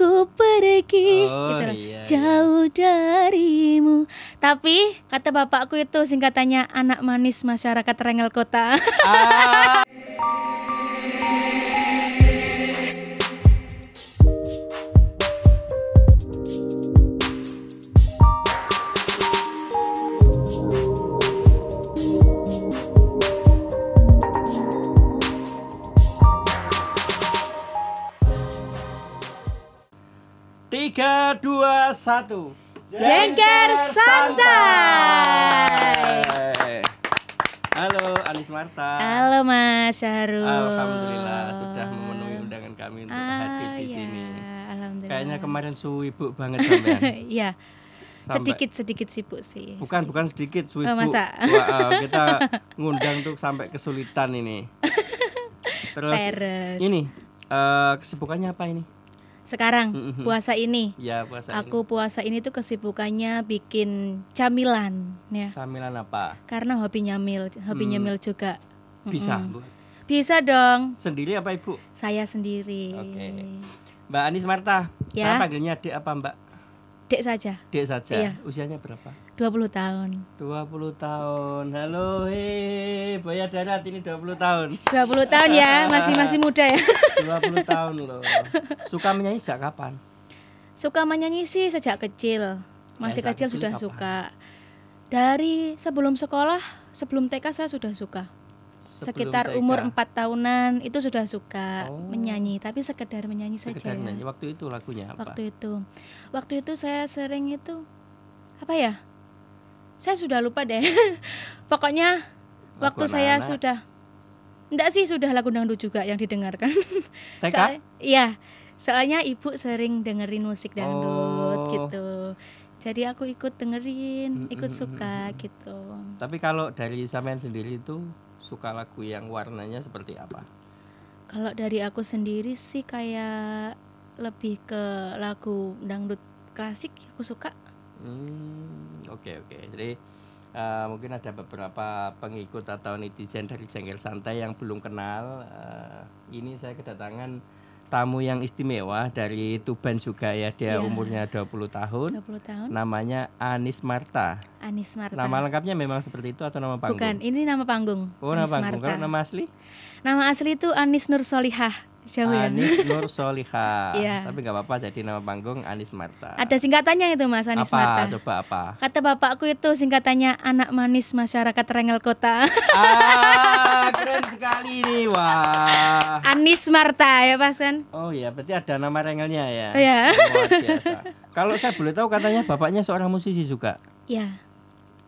ku pergi gitu loh. Iya, Jauh darimu. Tapi kata bapakku itu singkatannya anak manis masyarakat Rengel Kota. Ah. Tiga, dua, satu. Jengker santai. Halo Anis Marta. Halo Mas Syahrul. Alhamdulillah sudah memenuhi undangan kami untuk hadir di sini. Alhamdulillah. Kayaknya kemarin sibuk banget sampean. Iya. Sampai- Sedikit sibuk sih. Bukan sedikit sibuk. Oh, masa? Wah, kita ngundang tuh sampai kesulitan ini. Terus Peres. ini kesibukannya apa ini? Sekarang puasa ini. Ya puasa Aku puasa ini tuh kesibukannya bikin camilan ya. Camilan apa? Karena hobi nyamil juga. Bisa, Bu? Bisa dong. Sendiri apa Ibu? Saya sendiri. Oke. Mbak Anis Marta. Ya. Saya panggilnya Dek apa Mbak? Dek saja. Dek saja. Iya. Usianya berapa? 20 tahun. 20 tahun. Halo, Boya Darat ini 20 tahun. 20 tahun ya, masih muda ya. 20 tahun loh. Suka menyanyi sejak kapan? Suka menyanyi sih sejak kecil. Masih Sejak kecil kecil sudah kapan? suka. Dari sebelum sekolah, sebelum TK saya sudah suka. Sekitar Sebelum umur TK. 4 tahunan itu sudah suka Oh. menyanyi, tapi sekedar menyanyi Sekedar saja. nyanyi. Waktu itu lagunya apa? Waktu itu saya sering itu apa ya? Saya sudah lupa deh. Pokoknya Lagu waktu saya anak-anak. sudah enggak sih, sudah lagu dangdut juga yang didengarkan. TK? Iya. Soalnya ibu sering dengerin musik dangdut Oh. gitu. Jadi aku ikut dengerin, ikut suka gitu. Tapi kalau dari sampean sendiri itu suka lagu yang warnanya seperti apa? Kalau dari aku sendiri sih kayak lebih ke lagu dangdut klasik aku suka. Oke. Jadi mungkin ada beberapa pengikut atau netizen dari Jengkel Santai yang belum kenal. Ini saya kedatangan tamu yang istimewa dari Tuban juga ya. Dia Iya. umurnya 20 tahun. 20 tahun. Namanya Anis Marta. Anis Marta. Nama lengkapnya memang seperti itu atau nama panggung? Bukan, ini nama panggung. Oh, nama Anis panggung. Marta. Kalau nama asli? Nama asli itu Anis Nur Solihah. Jauh ya. Anis Nur Solihah. Iya. Tapi nggak apa-apa jadi nama panggung Anis Marta. Ada singkatannya itu Mas, Anis apa? Marta. Coba apa? Kata bapakku itu singkatannya anak manis masyarakat Rengel Kota. Keren sekali nih. Wah. Anis Marta ya Pas kan? Oh iya, berarti ada nama rengelnya ya. Oh, ya. Luar biasa. Kalau saya boleh tahu katanya bapaknya seorang musisi juga. Ya.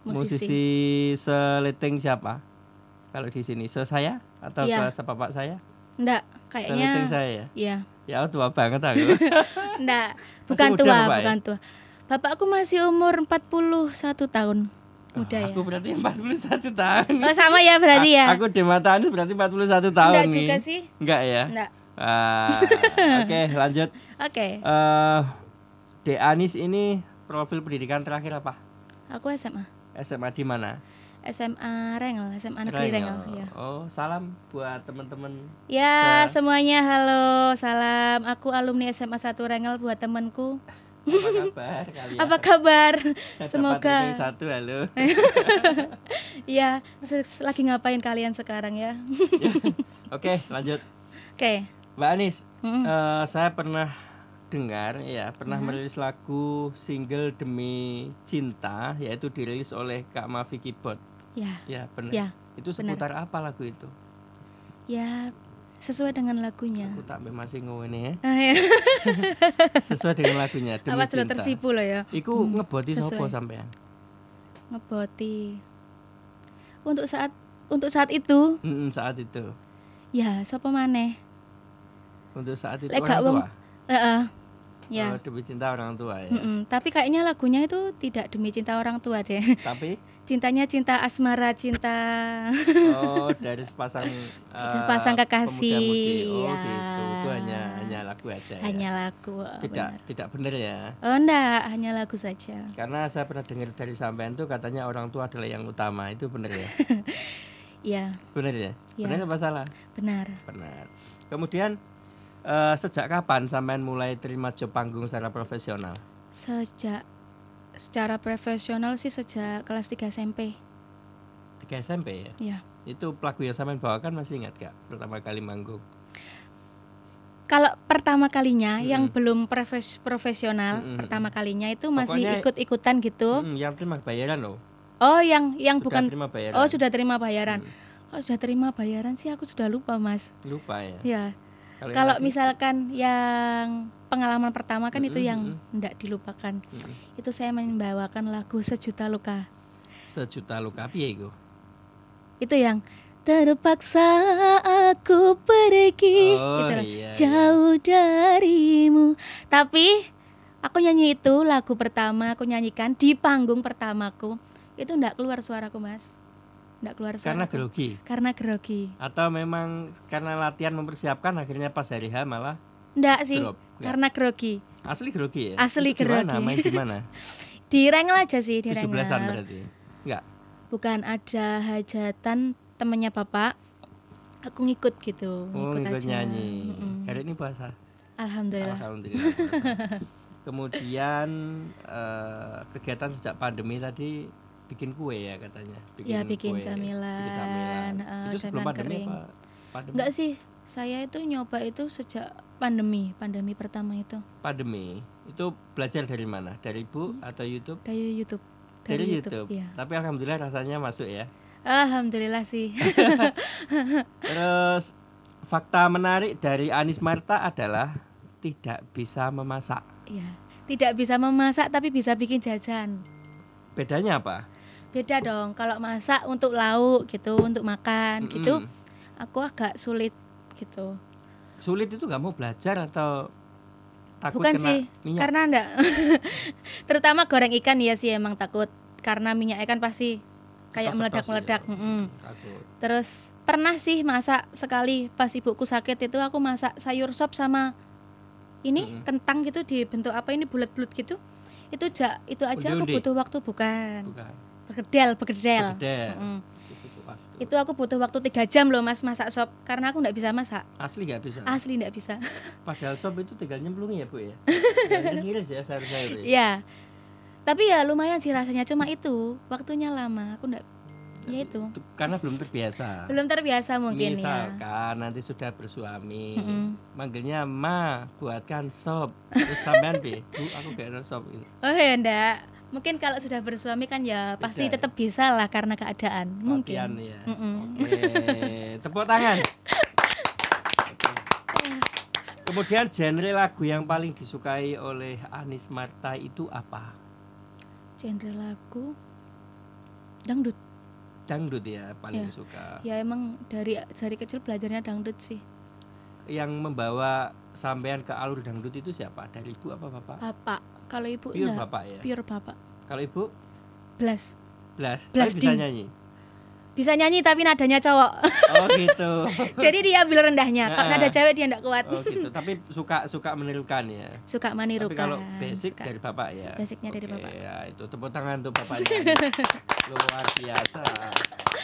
Musisi seleting siapa? Kalau di sini saya atau Iya. bahasa bapak saya? Enggak, Seleting kayaknya. saya ya. Iya. Ya tua banget aku. Enggak, Masih bukan muda tua, Bapak ya? bukan tua. Bapakku masih umur 41 tahun. Muda ya. Aku berarti 41 tahun. Oh, sama ya berarti ya. Aku di mata Anis berarti 41 tahun Enggak nih. juga sih. Enggak ya? Enggak. Oke, lanjut. Oke. Dek Anis ini profil pendidikan terakhir apa? Aku SMA. SMA di mana? SMA Rengel, SMA Negeri Rengel, ya. Oh, salam buat teman-teman. Ya, semuanya halo, salam. Aku alumni SMA 1 Rengel buat temanku. Apa kabar kalian? Apa kabar? Dapat Semoga. ranking 1, halo. Ya, lagi ngapain kalian sekarang ya? Oke, lanjut. Oke. Mbak Anis, saya pernah dengar ya, pernah merilis lagu single Demi Cinta, yaitu dirilis oleh Kak Mavi Keyboard. Ya. Ya, benar. Ya, Itu seputar apa lagu itu? Ya, sesuai dengan lagunya. Aku tak masih ngene ya. Ya. Sesuai dengan lagunya Demi Apa sudah Cinta. tersipu loh ya? Iku ngeboti sapa sesuai. sampean? Ngeboti. Untuk saat itu, Saat itu. ya sapa maneh? Untuk saat itu Lek orang gak wong- tua. Ya. Oh, Demi Cinta orang tua ya. Tapi kayaknya lagunya itu tidak demi cinta orang tua deh. Tapi Cintanya cinta asmara, cinta dari sepasang sepasang kekasih. pemuda-mudi. Oh, Ya. gitu. Itu hanya lagu aja ya. Hanya lagu. Tidak benar ya. Oh enggak, hanya lagu saja. Karena saya pernah dengar dari sampean tuh katanya orang tua adalah yang utama. Itu benar ya? Ya, Benar ya? Ya. Benar apa salah? benar. Benar. Kemudian Sejak kapan sampean mulai terima job panggung secara profesional? Secara profesional sih sejak kelas 3 SMP. 3 SMP ya? Ya. Itu lagu yang sampean bawakan masih ingat gak pertama kali manggung? Kalau pertama kalinya yang belum profesional, pertama kalinya itu masih Pokoknya, ikut-ikutan gitu. Yang terima bayaran loh. Oh, yang Sudah bukan terima bayaran. Oh, sudah terima bayaran. Kalau sudah terima bayaran sih aku sudah lupa, Mas. Lupa ya. Ya. Kalau misalkan yang pengalaman pertama kan itu yang enggak dilupakan. Itu saya membawakan lagu Sejuta Luka. Sejuta Luka piye iku? Itu yang terpaksa aku pergi jauh darimu. Tapi aku nyanyi itu lagu pertama aku nyanyikan di panggung pertamaku. Itu enggak keluar suaraku, Mas. Enggak keluar suara. Karena grogi. Atau memang karena latihan mempersiapkan akhirnya pas hari H malah enggak sih, karena grogi. Asli grogi ya? Asli grogi. Main di mana? Di Rengel aja sih, di Rengel. 17-an berarti. Enggak. Bukan, ada hajatan temennya bapak. Aku ngikut gitu, ngikut aja. Nyanyi. Hari ini puasa. Alhamdulillah. Puasa. Kemudian kegiatan sejak pandemi tadi bikin kue ya katanya. Bikin camilan. Itu sebelum pandemi kering. apa? Pandemi? Enggak sih, saya itu nyoba itu sejak pandemi pertama itu. Pandemi itu belajar dari mana? Dari ibu atau YouTube? Dari YouTube. Dari YouTube. Ya. Tapi alhamdulillah rasanya masuk ya. Alhamdulillah sih. Terus fakta menarik dari Anis Marta adalah tidak bisa memasak. Iya, tidak bisa memasak tapi bisa bikin jajan. Bedanya apa? Beda dong. Kalau masak untuk lauk gitu, untuk makan gitu, aku agak sulit gitu. Sulit itu gak mau belajar atau takut Bukan kena sih, minyak? Karena enggak. Terutama goreng ikan ya sih emang takut. Karena minyaknya kan pasti kayak meledak-meledak. Ya. Terus pernah sih masak sekali pas ibuku sakit itu aku masak sayur sop sama ini kentang gitu dibentuk apa ini bulat-bulat gitu. Itu aja aku butuh waktu bukan. Begedel. Itu aku butuh waktu 3 jam loh Mas masak sop karena aku enggak bisa masak. Asli enggak bisa. Asli enggak bisa. Padahal sop itu tinggal nyemplungin ya, Bu ya. Ngiris ya sayur-sayur. Iya. Tapi ya lumayan sih rasanya, cuma itu waktunya lama. Aku enggak ya itu. Karena belum terbiasa. Belum terbiasa mungkin. Misalkan nanti sudah bersuami, manggilnya Ma, buatkan sop. Terus sampean Bu, aku gak ada sop gitu. Oh ya enggak. Mungkin kalau sudah bersuami kan ya pasti tetap bisa lah karena keadaan. Mungkin. Ya. Oke. Tepuk tangan. Kemudian genre lagu yang paling disukai oleh Anis Marta itu apa? Genre lagu dangdut. Dangdut ya paling suka. Ya emang dari kecil belajarnya dangdut sih. Yang membawa sampean ke alur dangdut itu siapa? Dari ibu apa bapak? Bapak. Kalau ibu pure enggak. Bapak ya. Pure bapak. Kalau ibu? Blas. Tapi bisa nyanyi. Bisa nyanyi tapi nadanya cowok. Oh gitu. Jadi dia ambil rendahnya. Kalau nada cewek dia enggak kuat. Oh gitu. Tapi suka menirukan ya. Suka menirukan. Tapi kalau basic dari bapak ya. Basicnya dari bapak. Ya itu tepuk tangan untuk bapaknya. Luar biasa.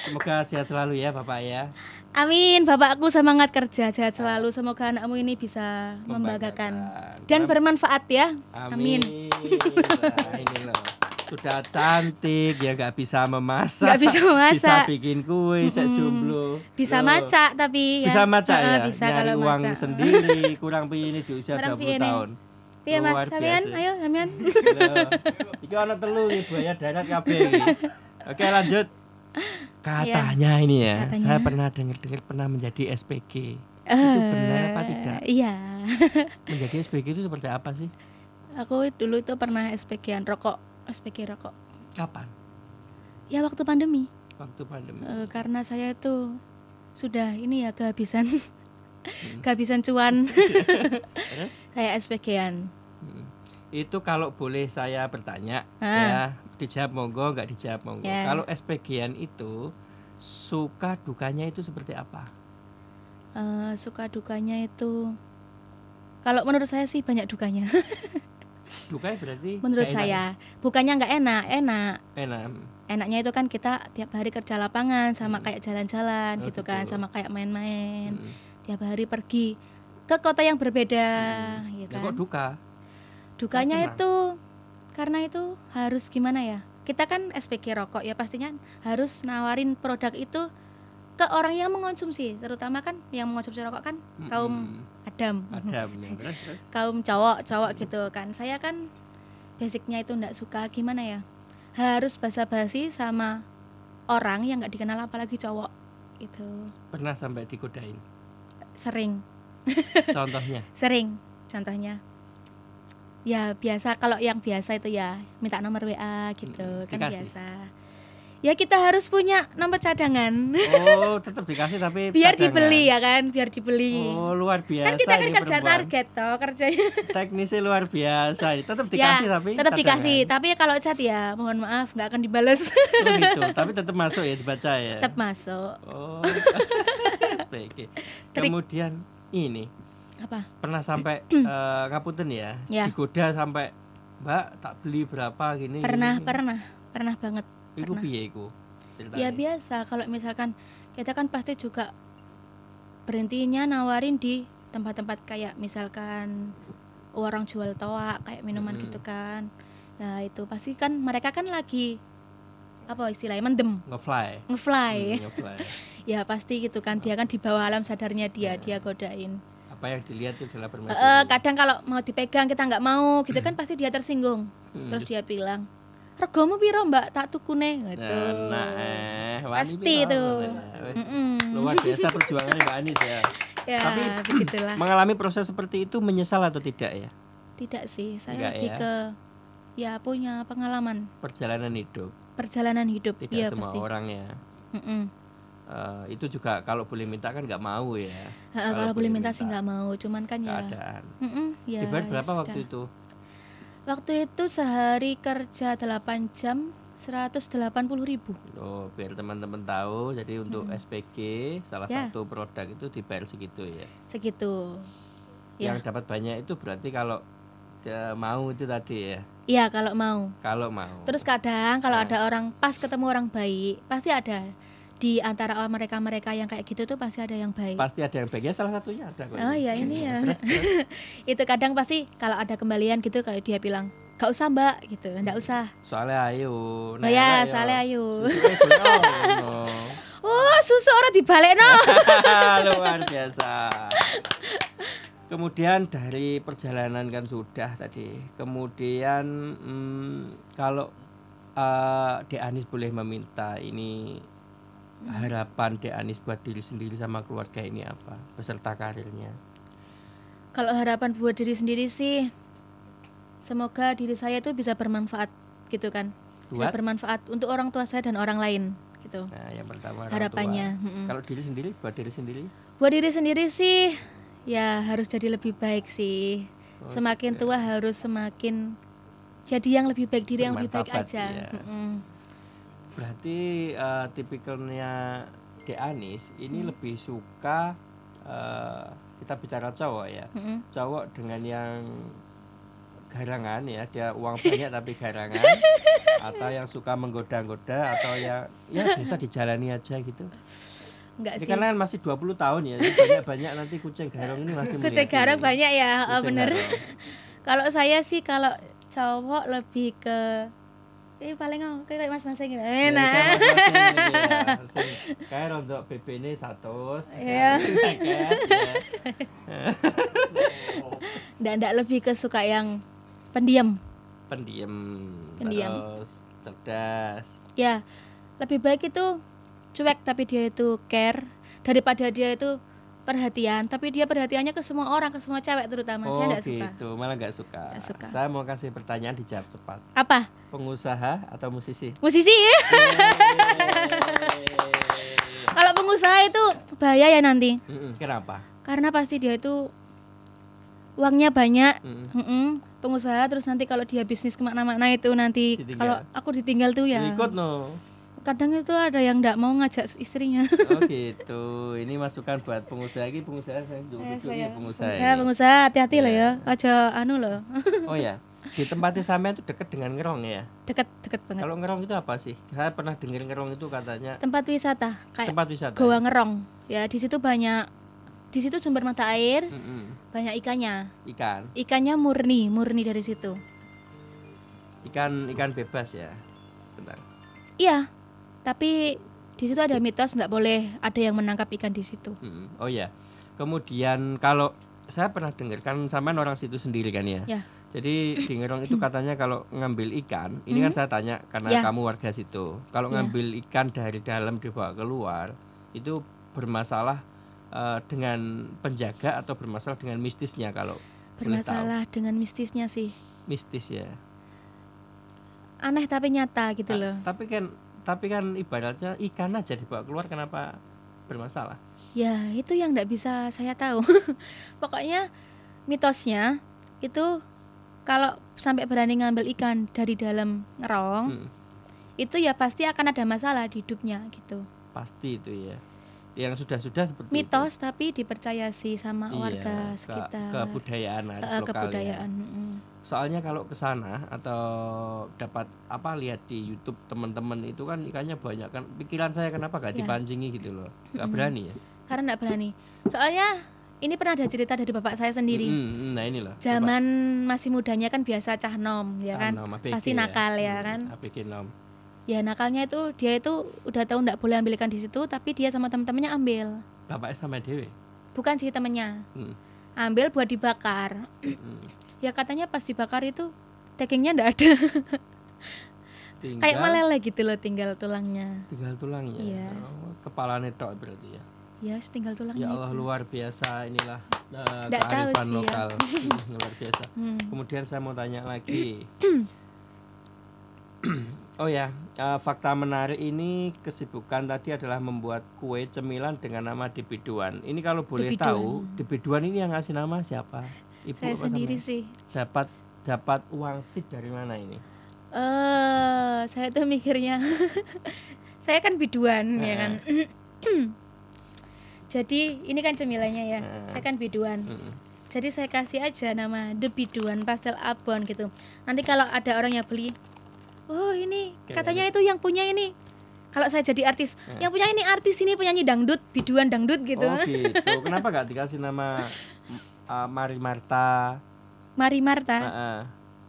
Semoga sehat selalu ya bapak ya. Amin. Bapakku semangat kerja, sehat selalu. Semoga anakmu ini bisa membanggakan dan bermanfaat ya. Amin. Nah, ini loh. Sudah cantik ya nggak bisa memasak. Nggak bisa memasak. Bisa bikin kue sejomblo. Bisa macak tapi ya. Bisa macak ya. Bisa nyari kalau uang macak. sendiri kurang ini di usia 20 tahun. Iya Mas, sampean ayo sampean. Iki ana telu iki buaya darat kabeh iki. Oke lanjut. Katanya ini ya, saya pernah dengar pernah menjadi SPG. Itu benar apa tidak? Iya. Menjadi SPG itu seperti apa sih? Aku dulu itu pernah SPG-an rokok. SPG rokok. Kapan? Ya waktu pandemi. Waktu pandemi. Karena saya itu sudah ini ya kehabisan kehabisan cuan. Saya SPG-an. Itu kalau boleh saya bertanya ya, dijawab monggo, enggak dijawab monggo. Kalau SPG-an itu suka dukanya itu seperti apa? Suka dukanya itu kalau menurut saya sih banyak dukanya. Dukanya berarti menurut saya bukannya nggak enak. Enaknya itu kan kita tiap hari kerja lapangan sama kayak jalan-jalan gitu kan, sama kayak main-main tiap hari pergi. ke kota yang berbeda, ya Ya kan. kok duka? Dukanya Senang. itu karena itu harus gimana ya? Kita kan SPG rokok ya, pastinya harus nawarin produk itu ke orang yang mengonsumsi, terutama kan yang mengonsumsi rokok kan kaum Adam, Adam ya. Terus. kaum cowok gitu kan. Saya kan basicnya itu enggak suka gimana ya, harus basa-basi sama orang yang nggak dikenal apalagi cowok itu. Pernah sampai digodain? Sering contohnya ya biasa. Kalau yang biasa itu ya minta nomor WA gitu kan. Dikasih? Biasa ya, kita harus punya nomor cadangan. Oh, tetap dikasih tapi biar cadangan. dibeli ya kan, biar dibeli. Oh, luar biasa. Kan kita kan ini kerja perempuan. target toh kerjanya. Teknisnya luar biasa. Tetap dikasih Ya, tapi tetap cadangan. dikasih, tapi kalau chat ya mohon maaf nggak akan dibales. Oh gitu, tapi tetap masuk ya, dibaca ya. Tetap masuk. Oh. SPG. Trik. Kemudian ini Apa? pernah sampai ngapunten ya, Ya. digoda sampai Mbak tak beli berapa gini. Pernah gini. banget. Iku pernah. piye iku? Ceritanya. Ya biasa, kalau misalkan kita kan pasti juga berhentinya nawarin di tempat-tempat kayak misalkan orang jual toa kayak minuman gitu kan. Nah itu pasti kan mereka kan lagi apa istilahnya mendem, Ngefly. ngefly. Ngefly. Ya pasti gitu kan, dia kan di bawah alam sadarnya dia godain. Apa yang dilihat itu adalah permaisuri. Kadang kalau mau dipegang kita nggak mau gitu kan, pasti dia tersinggung. Terus dia bilang, regomu piro mbak, tak tukune gitu. Nah, wani Pasti piro, itu. katanya. Luar biasa perjuangannya Mbak Anis ya. Ya Tapi begitulah. mengalami proses seperti itu menyesal atau tidak ya? Tidak sih, saya Enggak lebih ya? ke ya punya pengalaman Perjalanan hidup perjalanan hidup. tidak Iya semua pasti. orang ya. Mm-mm. Itu juga kalau boleh minta kan nggak mau ya. Kalau boleh minta sih nggak mau, cuman kan ya. keadaan. Ya, Dibayar berapa ya waktu sudah. itu? Waktu itu sehari kerja 8 jam 180.000. Oh, biar teman-teman tahu. Jadi untuk SPG salah Ya. satu produk itu dibayar segitu ya. Segitu. Ya. Yang dapat banyak itu berarti kalau dia mau itu tadi ya. Iya kalau mau. Kalau mau. Terus kadang kalau Nah. ada orang pas ketemu orang baik, pasti ada di antara mereka yang kayak gitu tuh pasti ada yang baik. Pasti ada yang baiknya, salah satunya ada kok. Oh ya ini ya. Terus. Itu kadang pasti kalau ada kembalian gitu kayak dia bilang, "Gak usah, Mbak." gitu. Enggak usah. Soalnya ayo. Oh ya, soalnya ayo. Oh, susu ora dibalekno. Luar biasa. Kemudian dari perjalanan kan sudah tadi. Kemudian kalau Dek Anis boleh meminta ini harapan Dek Anis buat diri sendiri sama keluarga ini apa beserta karirnya? Kalau harapan buat diri sendiri sih semoga diri saya itu bisa bermanfaat gitu kan. Bisa Buat? bermanfaat untuk orang tua saya dan orang lain gitu. Nah, yang pertama orang Harapannya, tua. Kalau diri sendiri, buat diri sendiri? Buat diri sendiri sih ya harus jadi lebih baik sih. Semakin tua harus semakin jadi yang lebih baik, diri yang lebih baik Bermartabat, aja. iya. Berarti tipikalnya Dek Anis ini lebih suka kita bicara cowok ya. Cowok dengan yang garangan ya, dia uang banyak tapi garangan, atau yang suka menggoda-goda, atau yang ya bisa dijalani aja gitu. Enggak Ini sih. karena masih 20 tahun ya, banyak-banyak nanti kucing garong ini masih Kucing melihat garong ini. banyak ya, oh, Kucing bener. garong. Kalau saya sih kalau cowok lebih ke paling kayak mas-mas gitu. Nah. Kayak untuk BB ini 100. Iya. Seket, ya. Nggak lebih ke suka yang pendiam. Pendiam. Pendiam. Terus cerdas. Ya, lebih baik itu cuek tapi dia itu care daripada dia itu perhatian tapi dia perhatiannya ke semua orang, ke semua cewek terutama. Saya nggak suka. Gitu, malah nggak suka. Nggak suka. Saya mau kasih pertanyaan dijawab cepat. Apa? Pengusaha atau musisi? Musisi ya? Kalau pengusaha itu bahaya ya nanti. Kenapa? Karena pasti dia itu uangnya banyak. Mm-mm. Pengusaha terus nanti kalau dia bisnis kemana-mana itu nanti Ditinggal. kalau aku ditinggal tuh ya. Ikut no. Kadang itu ada yang nggak mau ngajak istrinya. Oh gitu. Ini masukan buat pengusaha ini, pengusaha saya duduk ini pengusaha. Pengusaha hati-hati loh ya. Aja anu loh. Oh ya. Di tempatnya sampean itu dekat dengan Ngerong ya. Deket banget. Kalau Ngerong itu apa sih? Saya pernah dengar Ngerong itu katanya Tempat wisata kayak tempat wisata. Goa Ngerong. Ya di situ banyak Di situ sumber mata air, banyak ikannya. Ikannya murni dari situ. Ikan bebas ya. Bentar. Iya. Tapi di situ ada mitos nggak boleh ada yang menangkap ikan di situ. Oh ya. Kemudian kalau saya pernah dengar kan sampean orang situ sendiri kan ya. Ya. Jadi di Ngerong itu katanya kalau ngambil ikan, ini kan saya tanya karena kamu warga situ. Kalau ngambil ikan dari dalam dibawa keluar, itu bermasalah dengan penjaga atau bermasalah dengan mistisnya kalau bermasalah dengan mistisnya sih. Mistis ya. Aneh tapi nyata gitu loh. Tapi kan ibaratnya ikan aja dibawa keluar, kenapa bermasalah? Ya itu yang nggak bisa saya tahu. Pokoknya mitosnya itu kalau sampai berani ngambil ikan dari dalam Ngerong, itu ya pasti akan ada masalah di hidupnya gitu. Pasti itu ya. Yang sudah seperti mitos itu. Tapi dipercaya sih sama warga sekitar. Kebudayaan lokal kebudayaan. Ya. Soalnya kalau ke sana atau dapat lihat di YouTube teman-teman itu kan ikannya banyak kan. Pikiran saya kenapa gak dipancingi gitu loh. Gak berani ya. Karena gak berani. Soalnya ini pernah ada cerita dari bapak saya sendiri. Nah ini loh. Zaman masih mudanya kan biasa cah nom ya kan. ABG, pasti nakal ya kan. ABG nom. Ya nakalnya itu dia itu udah tahu nggak boleh ambil ikan di situ, tapi dia sama teman-temannya ambil. Bapaknya sama dewe? Bukan sih temennya. Ambil buat dibakar. Ya katanya pas dibakar itu dagingnya nggak ada. Kayak meleleh gitu loh, tinggal tulangnya. Iya. Kepalanya tok berarti ya. Ya, tinggal tulangnya. Ya Allah, itu luar biasa inilah kearifan lokal. Luar biasa. Kemudian saya mau tanya lagi. Oh ya, fakta menarik ini kesibukan tadi adalah membuat kue cemilan dengan nama Dibiduan. Ini kalau boleh tahu, Dibiduan ini yang ngasih nama siapa? Ibu saya sendiri sih. Dapat wangsit dari mana ini? Saya tuh mikirnya, saya kan biduan ya kan. Jadi ini kan cemilannya ya, saya kan biduan. Jadi saya kasih aja nama The Biduan Pastel Abon gitu. Nanti kalau ada orang yang beli, oh ini katanya itu yang punya ini. Kalau saya jadi artis, yang punya ini artis ini penyanyi dangdut, biduan dangdut gitu. Oh gitu. Kenapa gak dikasih nama Mari Marta? Mari Marta.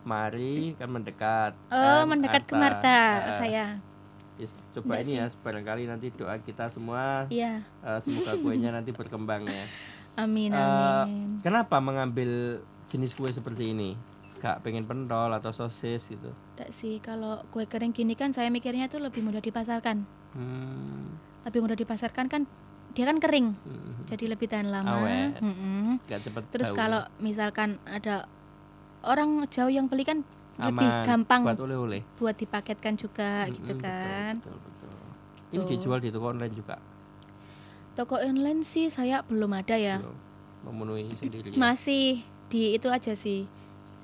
Mari kan mendekat. Oh, mendekat ke Marta saya. Coba enggak ini sih. Ya, barangkali nanti doa kita semua. Iya. Semoga kuenya nanti berkembang ya. Amin. Kenapa mengambil jenis kue seperti ini? Gak pengen pentol atau sosis gitu? Enggak sih, kalau kue kering gini kan saya mikirnya itu lebih mudah dipasarkan. Lebih mudah dipasarkan kan, dia kan kering, jadi lebih tahan lama. Gak cepet. Terus kalau misalkan ada orang jauh yang beli kan lebih gampang buat oleh-oleh, buat dipaketkan juga gitu kan. Betul. Ini dijual di toko online juga? Toko online sih saya belum ada ya. Belum memenuhi sendiri ya? Masih di itu aja sih,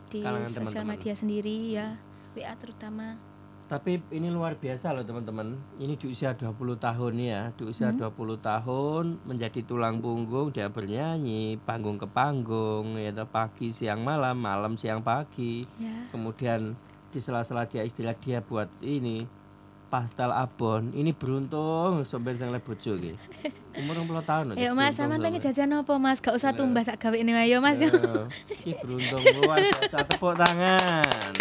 di kalangan sosial teman-teman. media sendiri ya, WA terutama. Tapi ini luar biasa loh teman-teman. Ini di usia 20 tahun ya. Di usia 20 tahun menjadi tulang punggung, dia bernyanyi panggung ke panggung ya, pagi siang malam, malam siang pagi ya. Kemudian di sela-sela dia istilah dia buat ini pastel abon. Ini beruntung sampai sang bojo iki. Umur 20 tahun. Ya Mas, sampean pengen jajan apa Mas? Gak usah tumbas sak gawe ini ayo Mas. Iki beruntung luar biasa. Tepuk tangan.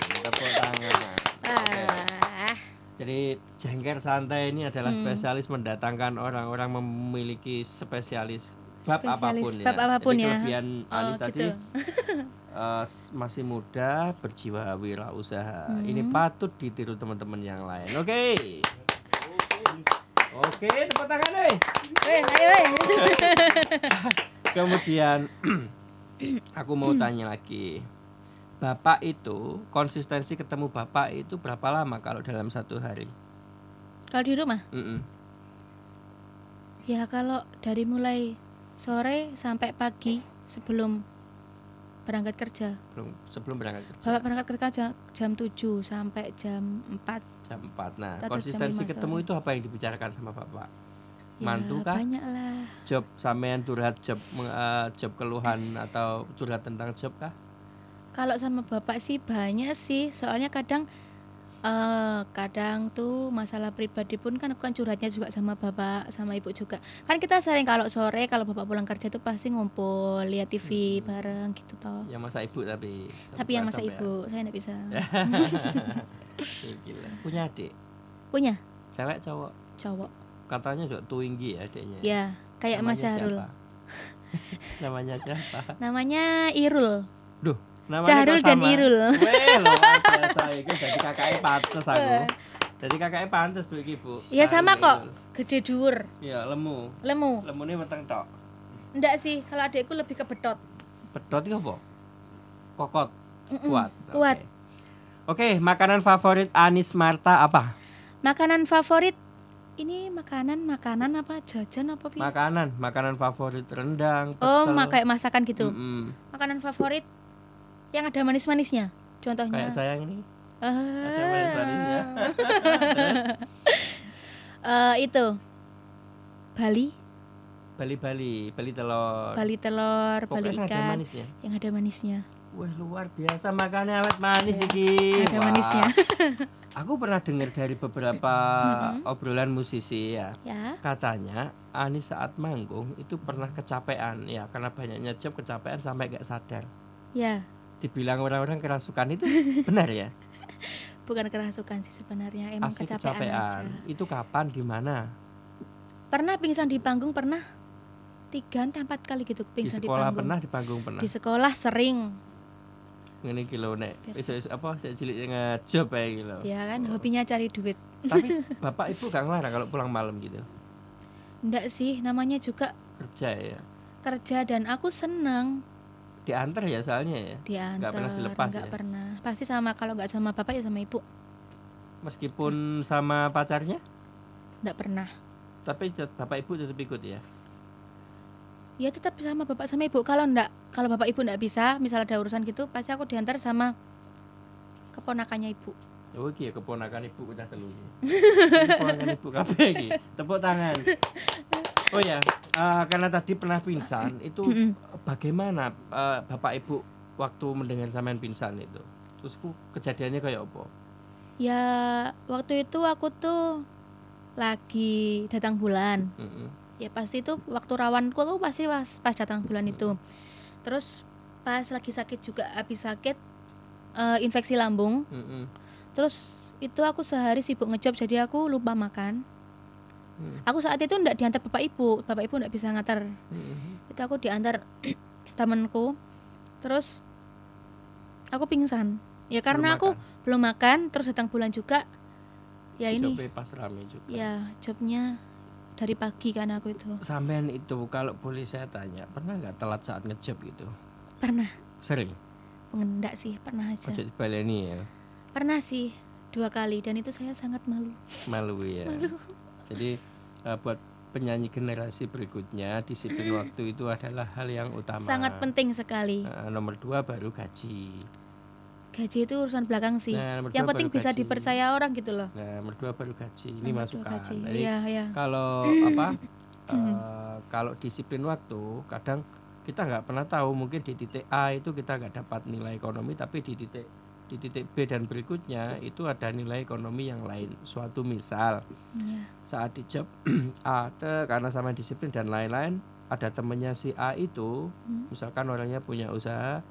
Jadi Jengker Santai ini adalah spesialis mendatangkan orang-orang memiliki spesialis bab apapun ya. Jadi kelebihan Anis tadi masih muda, berjiwa wirausaha. Ini patut ditiru teman-teman yang lain. Oke, tepuk tangan deh. Ayo. Kemudian aku mau tanya lagi. Bapak itu konsistensi ketemu bapak itu berapa lama kalau dalam satu hari? Kalau di rumah? Ya kalau dari mulai sore sampai pagi sebelum berangkat kerja. Sebelum berangkat kerja. Bapak berangkat kerja jam 7 sampai jam 4. Jam 4. Nah, konsistensi ketemu itu apa yang dibicarakan sama bapak? Mantu kah? Banyak lah. Job sampean curhat job keluhan atau curhat tentang job kah? Kalau sama bapak sih banyak sih, soalnya kadang Kadang tuh masalah pribadi pun kan aku kan curhatnya juga sama bapak sama ibu juga. Kan kita sering kalau sore kalau bapak pulang kerja tuh pasti ngumpul lihat TV bareng gitu toh. Yang masa ibu tapi yang masa ibu saya enggak bisa. Gila. Punya adik? Punya. Cewek cowok? Cowok. Katanya juga tinggi ya adiknya. Ya, kayak Mas Syahrul. Namanya siapa? Namanya Irul. Duh, namanya Syahrul dan Irul. Weh, luar biasa iki jadi kakaknya pantes aku. Jadi kakaknya pantes Bu iki, Bu. Iya sama kok. Gede dhuwur. Iya, lemu. Lemune weteng tok. Enggak sih, kalau adekku lebih ke betot. Betot itu apa? Kokot. Kuat. Kuat. Oke, makanan favorit Anis Marta apa? Makanan favorit ini makanan apa jajan apa piye? Makanan favorit rendang, pecel. Oh, kayak masakan gitu. Makanan favorit yang ada manis-manisnya. Contohnya kayak saya ini. Ada manis-manisnya. Itu Bali telur, Bali ikan yang ada manisnya. Wah, luar biasa makannya awet manis iki. Ada manisnya. Aku pernah dengar dari beberapa obrolan musisi ya. Katanya Anis saat manggung itu pernah kecapean ya karena banyaknya job kecapean sampai gak sadar. Ya. Dibilang orang-orang kerasukan itu benar ya? Bukan kerasukan sih sebenarnya, emang asli kecapean aja. Itu kapan di mana? Pernah pingsan di panggung, pernah 3-4 kali gitu pingsan di panggung. Di sekolah pernah, di panggung pernah. Di sekolah sering. Ngene iki lho nek apa sik cilik ngejob ae iki lho. Ya kan hobinya cari duit. Tapi bapak ibu gak ngelarang kalau pulang malam gitu? Enggak sih, namanya juga kerja ya. Kerja dan aku senang. Diantar ya soalnya ya? Diantar, gak pernah dilepas gak ya? pernah. Pasti sama, kalau gak sama bapak ya sama ibu. Meskipun sama pacarnya? Gak pernah. Tapi bapak ibu tetap ikut ya? Ya tetap sama bapak sama ibu. Kalau bapak ibu enggak bisa, misal ada urusan gitu, pasti aku diantar sama keponakannya ibu. Oh iya, keponakan ibu udah telu. Keponakan ibu kabeh iki. Tepuk tangan. Oh ya, karena tadi pernah pingsan, itu bagaimana bapak ibu waktu mendengar sampean pingsan itu? Terus kejadiannya kayak apa? Ya waktu itu aku tuh lagi datang bulan. Ya pasti itu waktu rawanku aku pasti pas datang bulan itu. Terus pas lagi sakit juga, habis sakit infeksi lambung. Terus itu aku sehari sibuk ngejob jadi aku lupa makan. Aku saat itu enggak diantar bapak ibu enggak bisa ngantar. Itu aku diantar temanku. Terus aku pingsan. Ya karena aku belum makan, terus datang bulan juga. Ya ini. Jobnya pas rame juga. Ya, jobnya dari pagi kan aku itu. Sampean itu kalau boleh saya tanya, pernah nggak telat saat ngejob gitu? Pernah. Sering? Enggak sih, pernah aja. Ojo dibaleni ya. Pernah sih 2 kali dan itu saya sangat malu. Malu ya. Malu. Jadi buat penyanyi generasi berikutnya disiplin waktu itu adalah hal yang utama. Sangat penting sekali. Nomor 2 baru gaji. Gaji itu urusan belakang sih. Yang penting bisa gaji. Dipercaya orang gitu loh. Nah, nomor 2 baru gaji. Ini masukan. Jadi iya. Kalau kalau disiplin waktu, kadang kita nggak pernah tahu, mungkin di titik A itu kita nggak dapat nilai ekonomi, tapi di titik B dan berikutnya itu ada nilai ekonomi yang lain. Suatu misal saat di job A karena sama disiplin dan lain-lain, ada temennya si A itu, misalkan orangnya punya usaha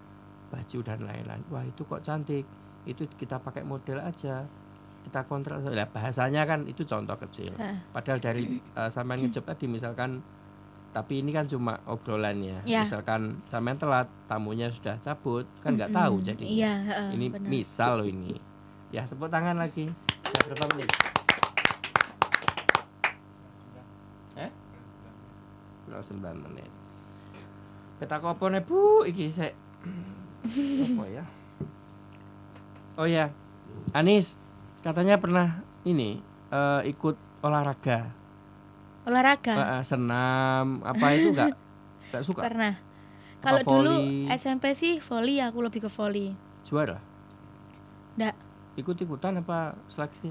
baju dan lain-lain. Wah itu kok cantik, itu kita pakai model aja, kita kontrak. Nah, bahasanya kan itu contoh kecil. Padahal dari sampean ngejob tadi misalkan, tapi ini kan cuma obrolannya. Misalkan sampean telat, tamunya sudah cabut, kan nggak tahu jadi. Ini bener. Misal loh ini. Ya tepuk tangan lagi. Sudah berapa menit? Kurang 9 menit. Peta kopone Bu, iki sik. Apa ya? Oh ya, Anis katanya pernah ini ikut olahraga. Senam apa itu nggak suka? Pernah. Kalau dulu SMP sih volley, aku lebih ke volley. Juara? Nggak. Ikut-ikutan apa seleksi?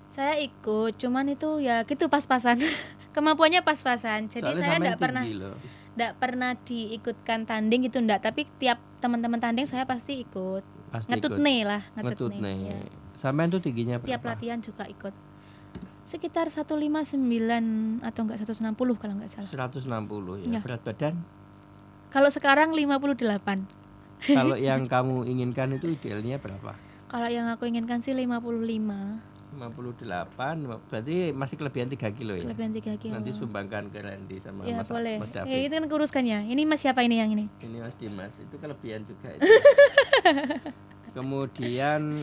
Saya ikut, cuman itu ya gitu pas-pasan. Kemampuannya pas-pasan. Jadi saya nggak pernah diikutkan tanding itu enggak, tapi tiap teman-teman tanding saya pasti ikut. Ngetutne lah. Ya. Sampean tuh tingginya berapa? Tiap latihan juga ikut. Sekitar 159 atau enggak 160 kalau enggak salah. 160 ya. Ya. Berat badan? Kalau sekarang 58. Kalau yang kamu inginkan itu idealnya berapa? Kalau yang aku inginkan sih 55. 58, berarti masih kelebihan 3 kilo ya? Kelebihan 3 kilo. Nanti sumbangkan ke Randy sama Ya, Mas boleh. Mas David. Ya, itu kan kuruskannya. Ini Mas siapa ini yang ini? Ini Mas Dimas, itu kelebihan juga itu. Kemudian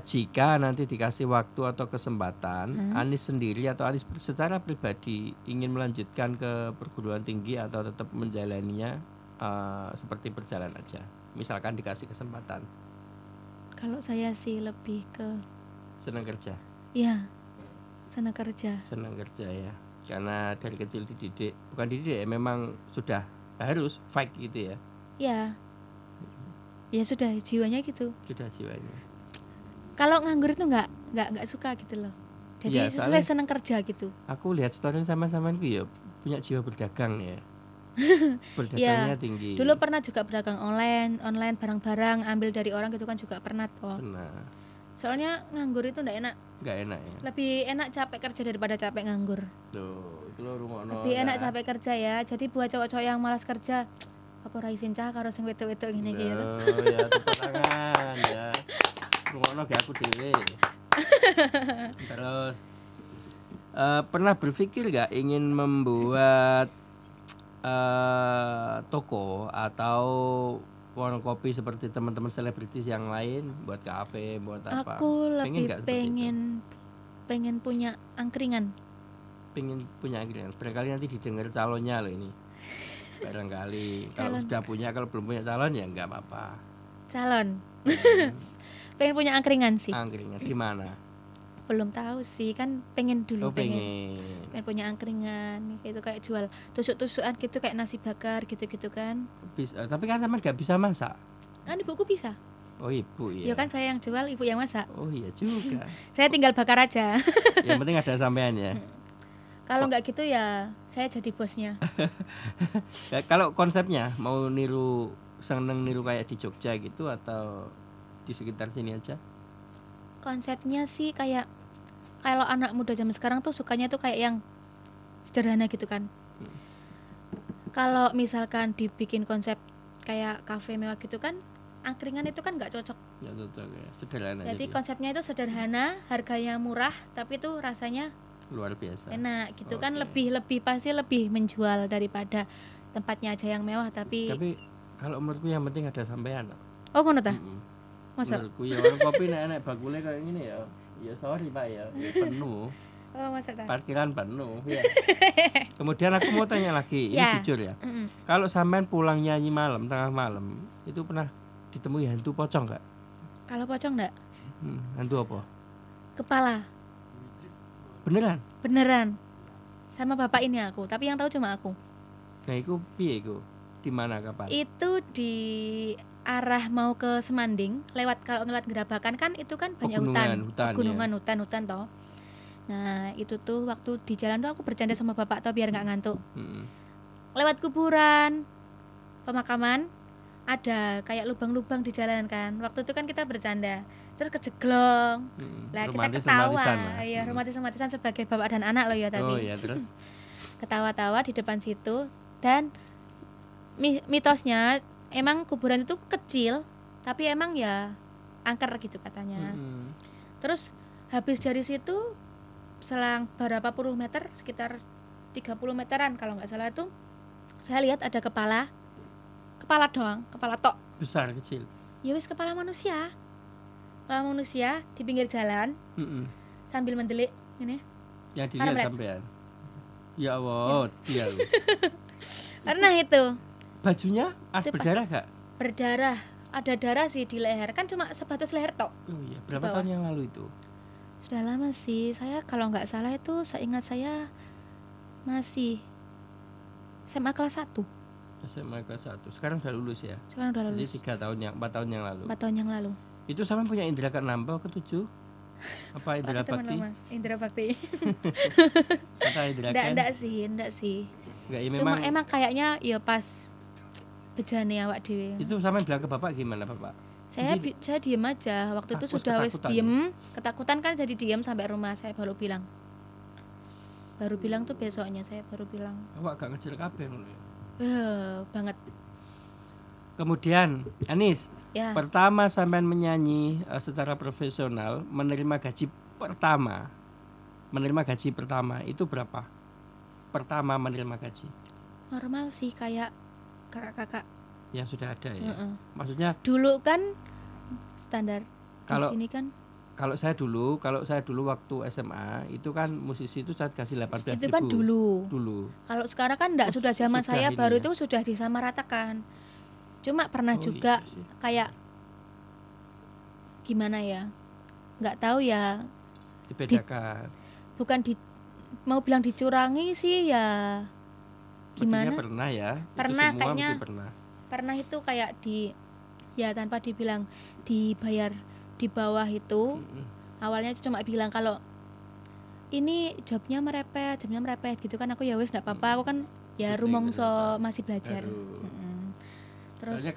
jika nanti dikasih waktu atau kesempatan, Anis sendiri atau Anis secara pribadi ingin melanjutkan ke perguruan tinggi atau tetap menjalaninya seperti berjalan aja, misalkan dikasih kesempatan. Kalau saya sih lebih ke Senang kerja. ya, senang kerja. Senang kerja ya. Karena dari kecil dididik, bukan dididik ya, memang sudah harus fight gitu ya. Ya. Ya sudah jiwanya gitu. Sudah jiwanya. Kalau nganggur itu nggak suka gitu loh. Jadi Ya, sesuai senang kerja gitu. Aku lihat story sama-sama itu ya punya jiwa berdagang ya. Berdagangnya tinggi. Dulu pernah juga berdagang online barang-barang ambil dari orang gitu kan juga pernah toh. Nah, Soalnya nganggur itu nggak enak. nggak enak ya. Lebih enak capek kerja daripada capek nganggur. Tuh, itu lo rungokno. Lebih enak capek kerja ya. Jadi buat cowok-cowok yang malas kerja, apa ora isin cah karo sing wedok-wedok ngene iki gitu. Oh ya, tepuk tangan ya. Rungokno ge aku dhewe. Terus pernah berpikir nggak ingin membuat toko atau warung kopi seperti teman-teman selebritis yang lain, buat kafe, buat apa? Aku lebih nggak seperti itu? pengen punya angkringan. Pengen punya angkringan. Barangkali nanti didengar calonnya loh ini. Barangkali kalau sudah punya, kalau belum punya calon ya nggak apa-apa. Calon. Pengen punya angkringan sih. Angkringan di mana? Belum tahu sih, kan pengen dulu Oh, pengen. punya angkringan gitu, kayak jual tusuk-tusukan gitu kayak nasi bakar gitu-gitu kan. Bisa, tapi kan sama nggak bisa masak. Kan ibuku bisa. Oh, ibu ya. Ya kan saya yang jual, ibu yang masak. Oh iya juga. Saya tinggal bakar aja. Yang penting ada sampean ya. Kalau nggak gitu ya saya jadi bosnya. Ya, kalau konsepnya mau seneng niru kayak di Jogja gitu atau di sekitar sini aja? Konsepnya sih kayak kalau anak muda zaman sekarang tuh sukanya tuh kayak yang sederhana gitu kan. Kalau misalkan dibikin konsep kayak kafe mewah gitu kan, angkringan itu kan nggak cocok. Ya cocok ya, sederhana. Jadi konsepnya itu sederhana, harganya murah, tapi itu rasanya luar biasa. enak gitu kan, lebih pasti lebih menjual daripada tempatnya aja yang mewah tapi kalau menurutku yang penting ada sampean. Oh ngono ta? Masa? Menurutku ya warung kopi nek bakule kayak gini ya. Ya sorry Pak ya, penuh. Oh masa ta? Parkiran penuh ya. Kemudian aku mau tanya lagi, ini Ya. jujur ya. Kalau sampean pulang nyanyi malam, tengah malam, itu pernah ditemui hantu pocong nggak? Kalau pocong enggak? Hantu apa? Kepala. Beneran. Sama bapak ini aku, tapi yang tahu cuma aku. Nah, itu piye iku? Di mana kapan? Itu di arah mau ke Semanding, kalau lewat Gerabakan kan itu kan banyak hutan toh. Nah, itu tuh waktu di jalan tuh aku bercanda sama bapak toh biar nggak ngantuk. Lewat kuburan, pemakaman, ada kayak lubang-lubang di jalan kan. Waktu itu kan kita bercanda, terus kejeglong. Lah kita ketawa, ya romantis-romantisan sebagai bapak dan anak loh ya tapi. Oh ya, terus ketawa-tawa di depan situ dan mitosnya emang kuburan itu kecil tapi emang ya angker gitu katanya. Terus habis dari situ selang berapa puluh meter, sekitar 30 meteran kalau nggak salah tuh saya lihat ada kepala doang, kepala tok. Besar kecil? Ya wis kepala manusia di pinggir jalan sambil mendelik ini. Yang dilihat sampean? Ya Allah, dia loh. Karena itu bajunya berdarah gak? Berdarah, ada darah sih di leher, kan cuma sebatas leher tok. Oh iya, berapa tahun yang lalu itu? Sudah lama sih, saya kalau nggak salah itu seingat saya masih SMA kelas 1. SMA kelas 1, sekarang udah lulus ya? Sekarang udah lulus. Jadi 4 tahun yang lalu. 4 tahun yang lalu. Itu sama punya indera keenam atau ke-7? Apa indera bakti? Indera bakti. Apa indera kan? Enggak sih. Enggak, ya Cuma emang kayaknya ya pas bejane awak dhewe. Itu sama bilang ke bapak gimana bapak? Saya diem aja. Waktu itu sudah wis diem, ketakutan kan, jadi diem sampai rumah. Saya baru bilang tuh besoknya saya baru bilang. Awak gak ngejar kabeh ngono ya. Banget. Kemudian Anis, Ya. pertama sampean menyanyi secara profesional, menerima gaji pertama itu berapa? Pertama menerima gaji. Normal sih, kayak kakak-kakak Yang sudah ada ya. Maksudnya dulu kan standar kalau di sini kan. Kalau saya dulu waktu SMA itu kan musisi itu saya kasih 18.000. Itu kan dulu. Kalau sekarang kan enggak, sudah zaman saya baru itu sudah disamaratakan. Cuma pernah juga kayak gimana ya? Enggak tahu ya. Dibedakan. Bukan mau bilang dicurangi sih ya. Gimana? Maksudnya pernah ya? Pernah, itu kayaknya pernah itu kayak ya tanpa dibilang dibayar di bawah itu. Awalnya cuma bilang kalau ini jobnya merepet gitu kan. Aku ya wes enggak apa-apa, aku kan ya rumongso masih belajar. Terus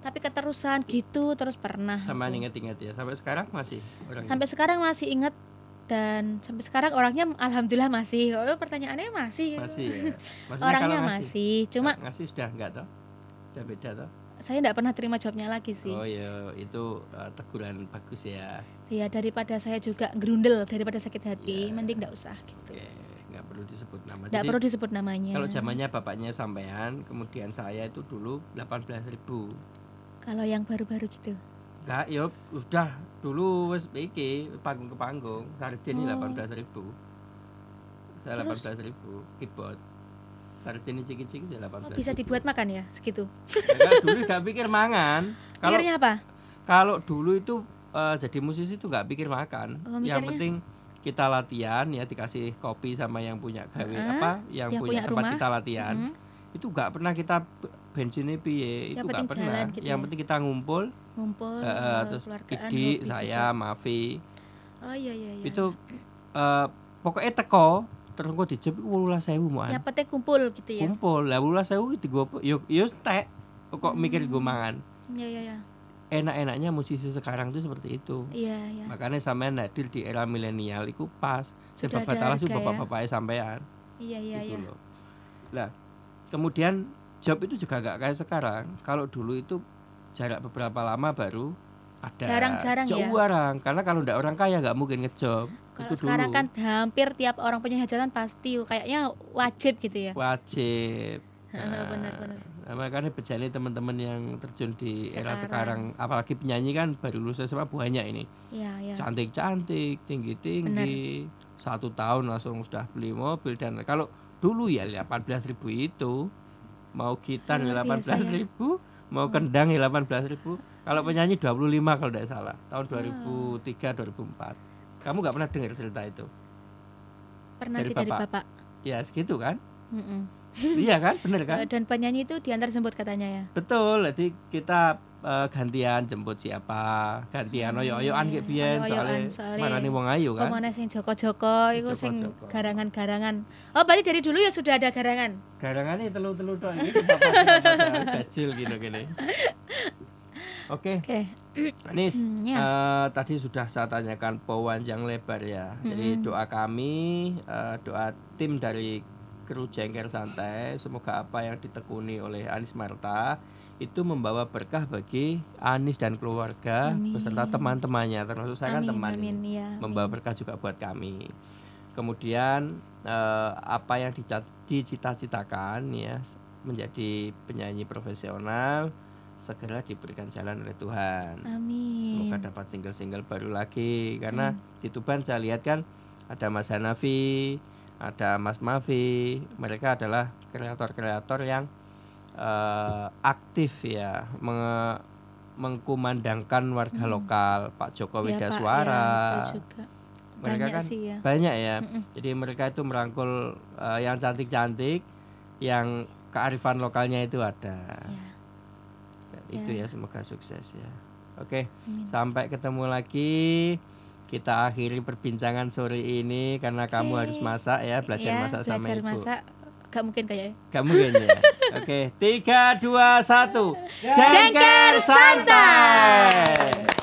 tapi keterusan gitu terus pernah. Sama inget-inget ya. Sampai sekarang masih orangnya. Sampai sekarang masih inget, dan sampai sekarang orangnya alhamdulillah masih. Pertanyaannya masih. Masih ya. Maksudnya orangnya masih, cuma ngasih sudah enggak toh? Sudah beda toh? Saya enggak pernah terima jobnya lagi sih. Oh iya, itu teguran bagus ya. Iya, daripada saya juga gerundel, daripada sakit hati, mending enggak usah gitu. Oke, enggak perlu disebut nama. Enggak perlu disebut namanya. Kalau zamannya bapaknya sampean, kemudian saya itu dulu 18.000. Kalau yang baru-baru gitu. Enggak, ya udah dulu wis iki panggung ke panggung, sarjeni 18.000. Saya 18.000 keyboard. Sarjeni ciki-ciki 18.000. Bisa dibuat makan ya segitu. Ya, dulu enggak pikir mangan. Pikirnya apa? Kalau dulu itu jadi musisi itu enggak pikir makan. Yang penting kita latihan ya, dikasih kopi sama yang punya gawe yang punya tempat rumah. Kita latihan. Itu enggak pernah kita bensinnya piye, itu enggak pernah. Gitu yang penting kita ngumpul terus Kidi, saya, Mafi. Oh iya. Itu pokoknya teko terus kok dijep 18.000 moan. Ya penting kumpul gitu ya. Kumpul. Lah 18.000 digo yo tek. Kok mikir gue mangan. Iya. Enak-enaknya musisi sekarang tuh seperti itu. Iya. Makanya sampean hadir di era milenial itu pas. Sebab batalah sih bapak-bapaknya sampean. Iya. Loh. Nah, kemudian job itu juga gak kayak sekarang. Kalau dulu itu jarak beberapa lama baru ada. Jarang-jarang ya. Jarang, karena kalau ndak orang kaya nggak mungkin ngejob. Kalau sekarang kan hampir tiap orang punya hajatan pasti kayaknya wajib gitu ya. Wajib. Benar. Nah, makanya bejane teman-teman yang terjun di era sekarang, apalagi penyanyi kan baru lulus SMA banyak ini. Iya. Cantik-cantik, tinggi-tinggi. 1 tahun langsung sudah beli mobil. Dan kalau dulu ya 18.000 itu mau gitar 18.000, mau kendang 18.000. Kalau penyanyi 25 kalau tidak salah, tahun 2003 2004. Kamu nggak pernah dengar cerita itu? Pernah sih dari bapak. Ya segitu kan? Iya kan, bener kan? Dan penyanyi itu diantar jemput katanya ya. Betul, jadi kita gantian jemput siapa, gantian oyo-oyoan kayak biyen soalnya marani wong ayu kan. Pemane sing joko-joko iku sing garangan-garangan. Oh, berarti dari dulu ya sudah ada garangan. Garangannya telu-telu tok iki bapak kecil gini. Oke. Anis, tadi sudah saya tanyakan panjang lebar ya. Jadi doa kami, doa tim dari kru Jengkel Santai, semoga apa yang ditekuni oleh Anis Marta itu membawa berkah bagi Anis dan keluarga beserta teman-temannya, termasuk saya kan teman. Membawa berkah juga buat kami. Kemudian apa yang dicita-citakan ya menjadi penyanyi profesional segera diberikan jalan oleh Tuhan. Amin. Semoga dapat single-single baru lagi karena di Tuban saya lihat kan ada Mas Hanafi, ada Mas Mafi, mereka adalah kreator-kreator yang aktif ya mengkumandangkan warga lokal, Pak Joko Widasuara. Mereka banyak kan sih ya. Banyak ya. Jadi mereka itu merangkul yang cantik-cantik, yang kearifan lokalnya itu ada. Itu ya, semoga sukses ya. Oke, sampai ketemu lagi. Kita akhiri perbincangan sore ini karena kamu harus masak ya, belajar masak sama ibu. Masak. Gak mungkin kayaknya. Gak mungkin ya. Oke, 3, 2, 1. Jengker Santai.